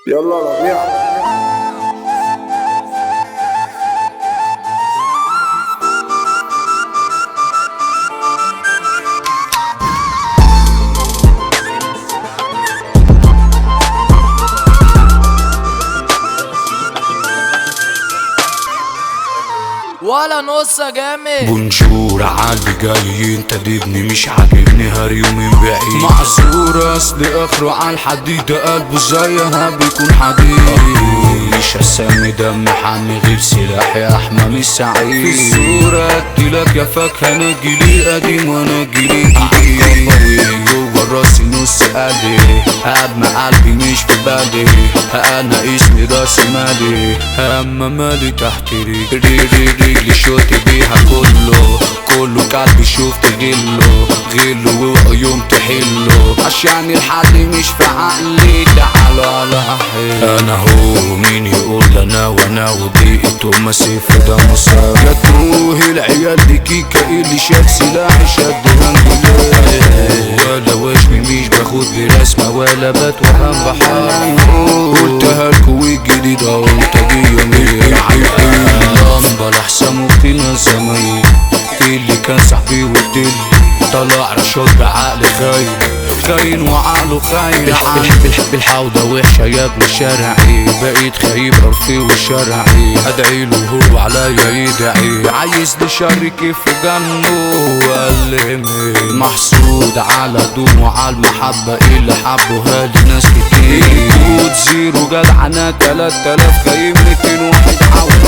يلا ربيع. ولا نص جامد. بونجور عالي جاي انت دبني مش عاجبني هريو من بعيد معذور اصل اخره عالحديد قلبه زيها بيكون حديد مش هسمي دم حامي غير سلاح يا احمى مش سعيد في الصورة اديلك يا فاكهة نجيلي قديم وانا جيلي جديد جوه راسي نص قلبي اما قلبي مش في بالي انا اسمي راس مالي اما مالي تحت رجلي شوت بيها كله قلبي شفت غله وعيوم تحله عشان الحل مش في عقلي تعالوا على حيل انا هو مين يقول انا وانا وضيقته مسيف ده مصاب يا تروه العيال دي كيكا اللي شاد سلاحي شد هنجلي ولا وشمي مش باخد برسمة ولا بتوهم بحار قلتها لكو الجديد اهو انت جايه اللمبة لحسامه فينا الزمايل اللي كان صاحبي والدل طلع رشاد بعقل خاين وعقله خاين بالحوضة وحشة يا ابن شرعي بقيت خايب عرفي وشرعي ادعيله وهو عليا يدعي عايز لشر كيف جنه وقلمي محسود على دومه عالمحبة اللي حبوها لي ناس كتير كود زيرو جدعنة 3000 خايم 200 واحد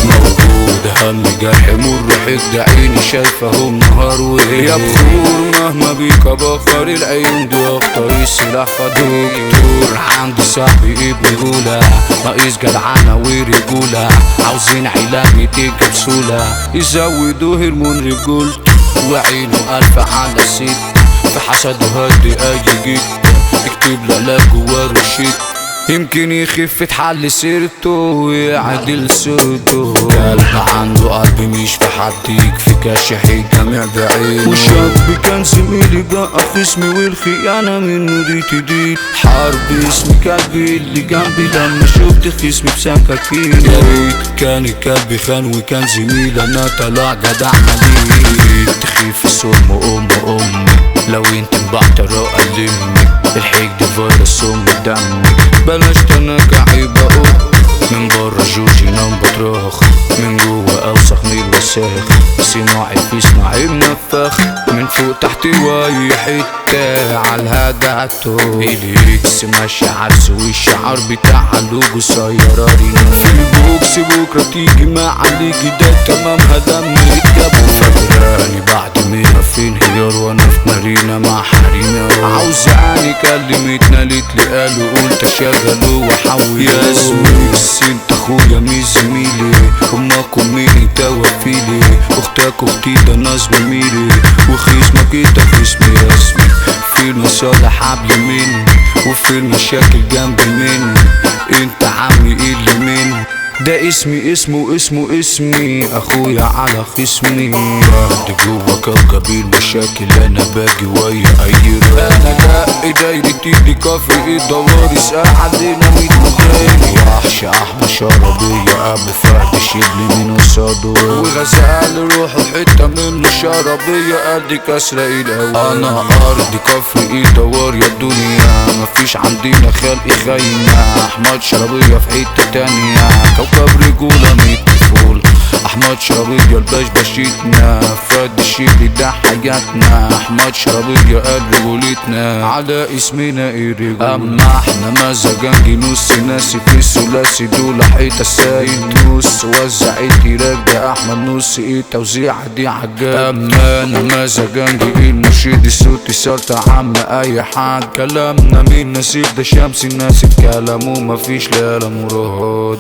موجود هم جرح مر حد عيني شايفهم نهار وليل يا بخور مهما بيك بخر العيون دي اخطر السلاح فدكتور عندي صاحبي ابن غولة ناقص جدعنة ورجولة عاوزين علاج يتيجي بسهولة يزودوا هرمون رجولته وعينه ألف على ست في حسده هدي اي جد اكتب لك جوا رشيد يمكن يخف تحل سيرته ويعدل صورته قلب عنده قلب مش في حد في كاشح الجميع بعينه والشاب كان زميلي بقى خصمي والخيانة منه دي تديل حرب اسمي كلبي اللي جنبي لما شفت خصمي بسكاكين يا ريت كان الكلب خان وكان زميلي انا طلع جدع مليل تخيف الصرم امي لو انت انبعت رقة لمي الحقد فيروس دمي بلاش تنكع عيبة من برا جوجي نام بطرخ من جوا اوسخ من الوساخ صناعي في صناعي منفخ من فوق تحت واي حتة عالهدعته الهيكس ماشي عرس والشعار بتاع لوجو سياراري في البوكس بكرة تيجي مع الليجي ده تمامها دم يتجابوا فاكراني بعد مينا في انهيار وانا في مارينا مع حريمة عاوزاني كلمتنا قالتلي قالوا قلت اشغله واحول يا زميلي انت اخويا مش زميلي امكم مين انت وفيلي اختك اختي ده ناس بميلي وخصمك انت خصمي رسمي في المصالح حبل مني وفي المشاكل جنبي مني انت عمي اللي مني ده اسمي اخويا على خصمي بعد جوا كوكب المشاكل انا باجي ويا اي انا لا دايرتي دي كفر الدوار اسأل علينا 100 مغاني وحش احمى شربية ابو فهد شبلي من قصاده وغزال روحه حتة منه شربية قد كسرة الهوا انا ارض كفر الدوار يا الدنيا مفيش عندنا خلق خاينة احمد شربية في حتة تانية كوكب رجولة 100 طفول احمد شربية الباش بشيتنا فاد الشيبي ده حياتنا احمد شربية قال رجولتنا على اسمنا ايه رجولة اما احنا مزاجنجي نص ناسي في الثلاثي دول حيطة السايد نص وزعت يرجع احمد نص ايه توزيعة دي عجاب اما انا مزاجنجي المرشد الصوتي سلطة عم اي حد كلامنا مين نسيب ده شمس الناس كلامه مفيش لا مراد